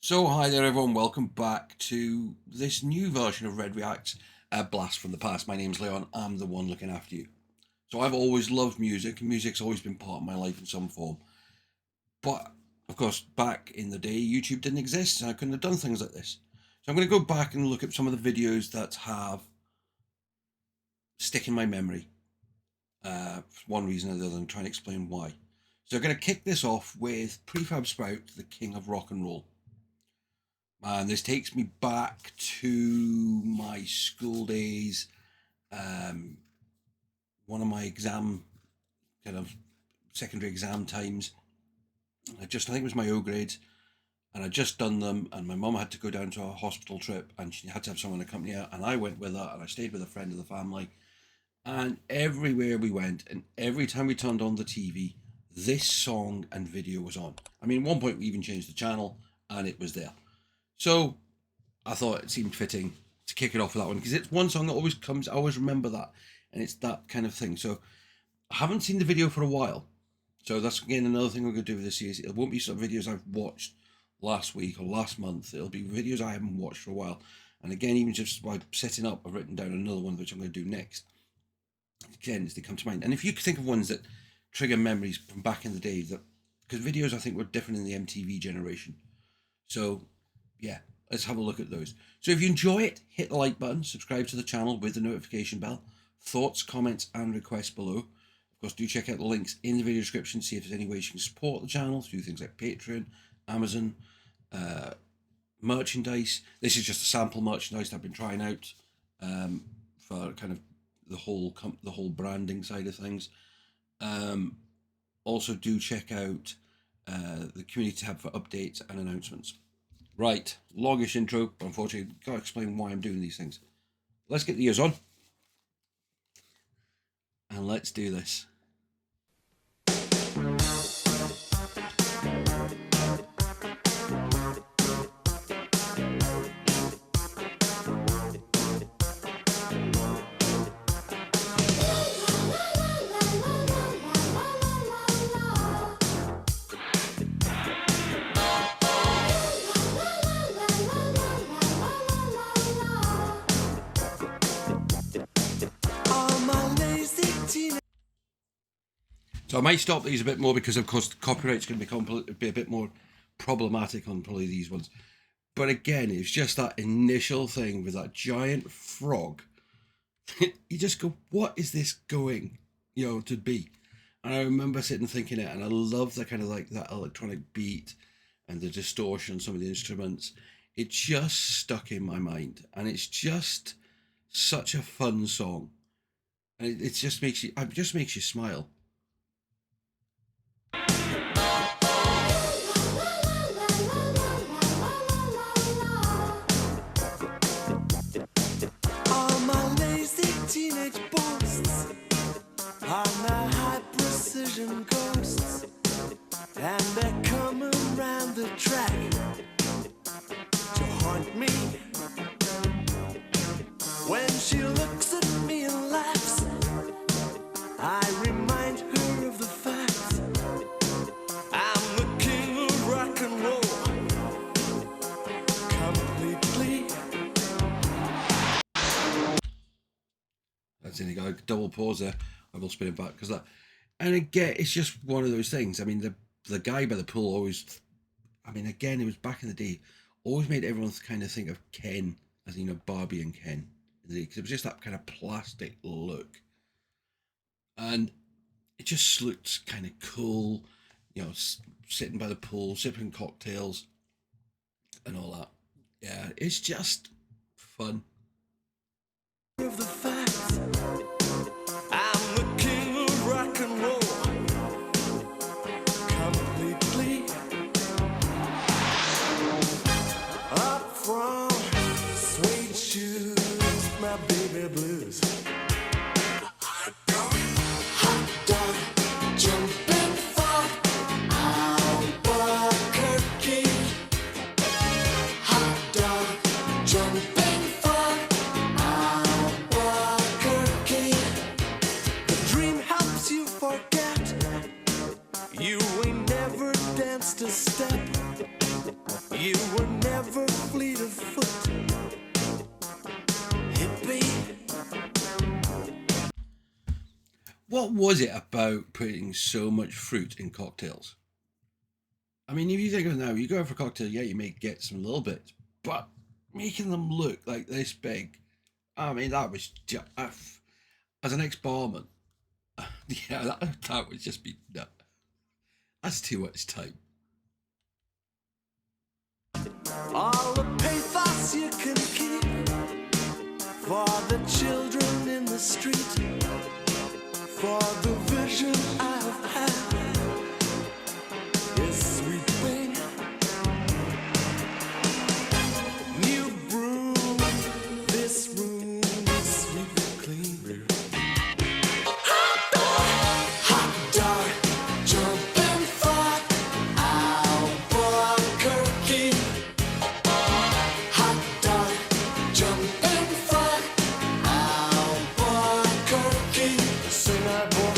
So hi there everyone, welcome back to this new version of Red Reacts, a blast from the past. My name's Leon, I'm the one looking after you. So I've always loved music, and music's always been part of my life in some form. But, of course, back in the day, YouTube didn't exist, and I couldn't have done things like this. So I'm going to go back and look at some of the videos that have stick in my memory, for one reason or the other, and try and explain why. So I'm going to kick this off with Prefab Sprout, the king of rock and roll. And this takes me back to my school days, one of my secondary exam times. I think it was my O grades, and I'd just done them, and my mum had to go down to a hospital trip, and she had to have someone accompany her, and I went with her, and I stayed with a friend of the family, and everywhere we went, and every time we turned on the TV, this song and video was on. I mean, at one point we even changed the channel, and it was there. So I thought it seemed fitting to kick it off with that one, because it's one song that always comes, I always remember that, and it's that kind of thing. So I haven't seen the video for a while, so that's again another thing we're going to do with this series. It won't be some videos I've watched last week or last month. It'll be videos I haven't watched for a while, and again, even just by setting up, I've written down another one which I'm going to do next, again, as they come to mind. And if you think of ones that trigger memories from back in the day, that because videos I think were different in the MTV generation, so yeah, let's have a look at those. So if you enjoy it, hit the like button, subscribe to the channel with the notification bell. Thoughts, comments, and requests below. Of course, do check out the links in the video description, see if there's any ways you can support the channel through things like Patreon, Amazon, merchandise. This is just a sample merchandise that I've been trying out for kind of the whole branding side of things. Also, do check out the community tab for updates and announcements. Right, longish intro, but unfortunately, I've got to explain why I'm doing these things. Let's get the ears on, and let's do this. So I might stop these a bit more because, of course, the copyright's going to be a bit more problematic on probably these ones. But again, it's just that initial thing with that giant frog. You just go, what is this going, to be? And I remember sitting thinking it, and I love the kind of like that electronic beat and the distortion on some of the instruments. It just stuck in my mind, and it's just such a fun song, and it just makes you smile. Ghosts, and they're coming around the track to haunt me. When she looks at me and laughs, I remind her of the fact I'm the king of rock and roll, completely. That's it, you got a double pause there. I will spin it back because that. And again, it's just one of those things. I mean, the guy by the pool always, again, it was back in the day, always made everyone kind of think of Ken as, Barbie and Ken. Because it was just that kind of plastic look. And it just looked kind of cool, sitting by the pool, sipping cocktails and all that. Yeah, it's just fun. Of the fact I'm the king of rock and roll, completely. Up from suede shoes, my baby blues. Hot dog, jumping frog, Albuquerque. Hot dog, jumping frog, Albuquerque. The dream helps you forget. You ain't never danced a step. You were never what was it about putting so much fruit in cocktails? I mean, if you think of it now, you go out for a cocktail, yeah, you may get some little bits, but making them look like this big, I mean, that was just, as an ex-barman, yeah, that would just be, no, that's too much time. All the pathos you can keep for the children in the street, for the vision I've had is sweeping. New broom, this room is sweeping clean. Hot dog, jumping fat, Albuquerque. Hot dog, jumping fat, Albuquerque. Sing that boy.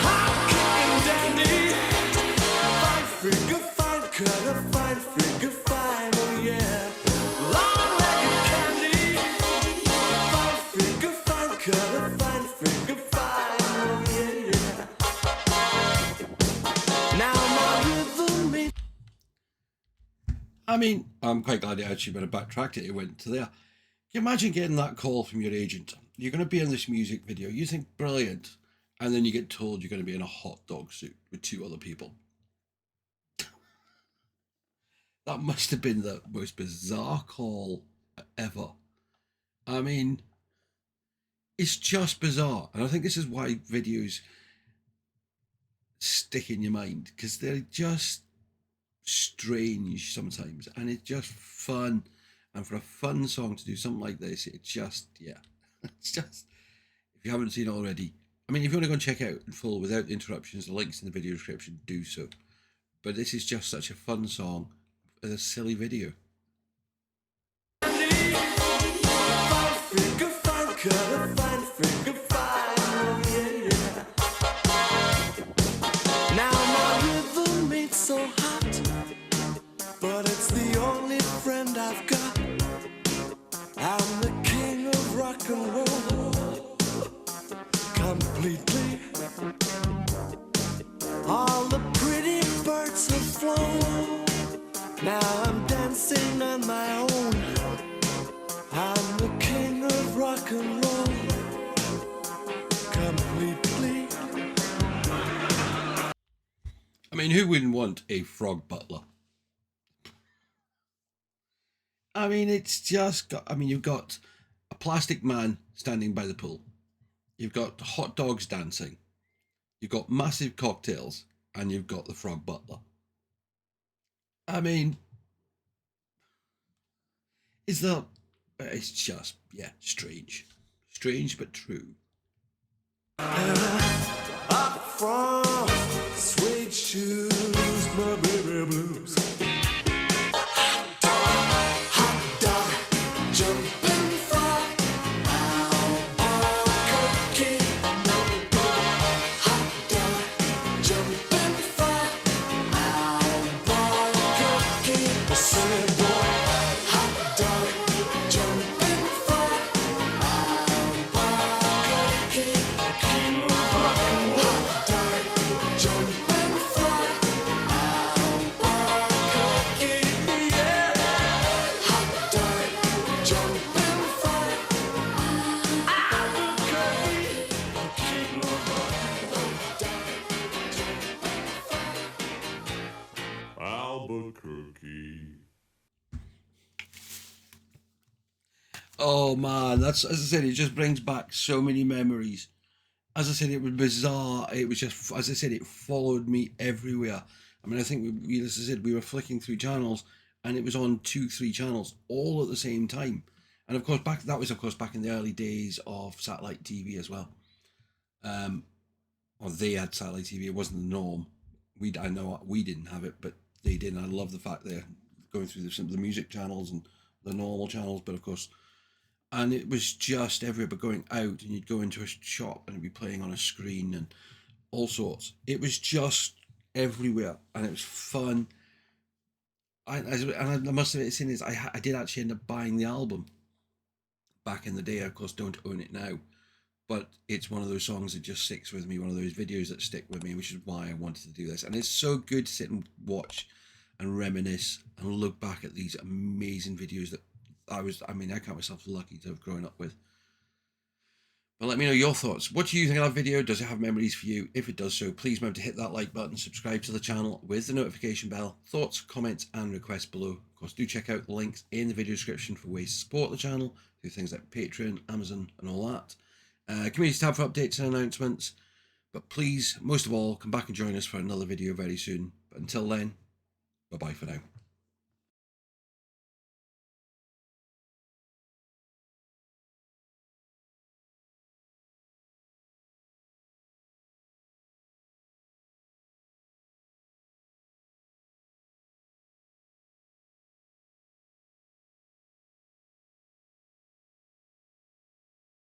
Hot kicking dandy, fine figure, fine cutter, fine figure, fine, oh yeah. Long-legged candy, fine figure, fine cutter, fine figure, fine, oh yeah. Now my rhythm is I mean, I'm quite glad it actually, when I backtracked it, it went to there. Can you imagine getting that call from your agent? You're going to be in this music video, you think brilliant, and then you get told you're going to be in a hot dog suit with 2 other people. That must have been the most bizarre call ever. I mean, it's just bizarre. And I think this is why videos stick in your mind, because they're just strange sometimes, and it's just fun. And for a fun song to do something like this, it just, yeah, it's just, if you haven't seen it already, I mean, if you want to go and check out in full without interruptions, the links in the video description, do so. But this is just such a fun song with a silly video. fine figure, fine cutter, fine figure, fine, oh yeah. Now my rhythm ain't so hot, but it's the only friend I've got. I'm the king of rock and roll, completely. All the pretty birds have flown. Now I'm dancing on my own. I'm the king of rock and roll, completely. I mean, who wouldn't want a frog butler? I mean, it's just got, I mean, you've got a plastic man standing by the pool. You've got hot dogs dancing. You've got massive cocktails, and you've got the frog butler. I mean, it's just, yeah, strange. Strange but true. Up from suede shoes, my baby blues. Hot dog, jumping fat, Albuquerque. Hot dog, jumping fat, Albuquerque. I said, boy, hot dog, jumping fat, Albuquerque. King of rock and roll. Hot dog, jumping fat, Albuquerque. Yeah. Hot dog, jumping fat, Albuquerque. King of rock and roll. Albuquerque. Oh man, that's, as I said, it just brings back so many memories. As I said, it was bizarre. It was just, as I said, it followed me everywhere. I mean, I think we as I said, we were flicking through channels, and it was on 2-3 channels all at the same time. And of course, that was back in the early days of satellite TV as well. Or they had satellite TV. It wasn't the norm. I know we didn't have it, but they did. And I love the fact they're going through the music channels and the normal channels, but of course. And it was just everywhere, but going out, and you'd go into a shop and it'd be playing on a screen and all sorts. It was just everywhere, and it was fun. I must have seen this. I did actually end up buying the album back in the day. I, of course, don't own it now, but it's one of those songs that just sticks with me, one of those videos that stick with me, which is why I wanted to do this. And it's so good to sit and watch and reminisce and look back at these amazing videos that I count myself lucky to have grown up with. But let me know your thoughts. What do you think of that video? Does it have memories for you? If it does so, please remember to hit that like button, subscribe to the channel with the notification bell. Thoughts, comments, and requests below. Of course, do check out the links in the video description for ways to support the channel, do things like Patreon, Amazon, and all that. Community tab for updates and announcements. But please, most of all, come back and join us for another video very soon. But until then, bye-bye for now.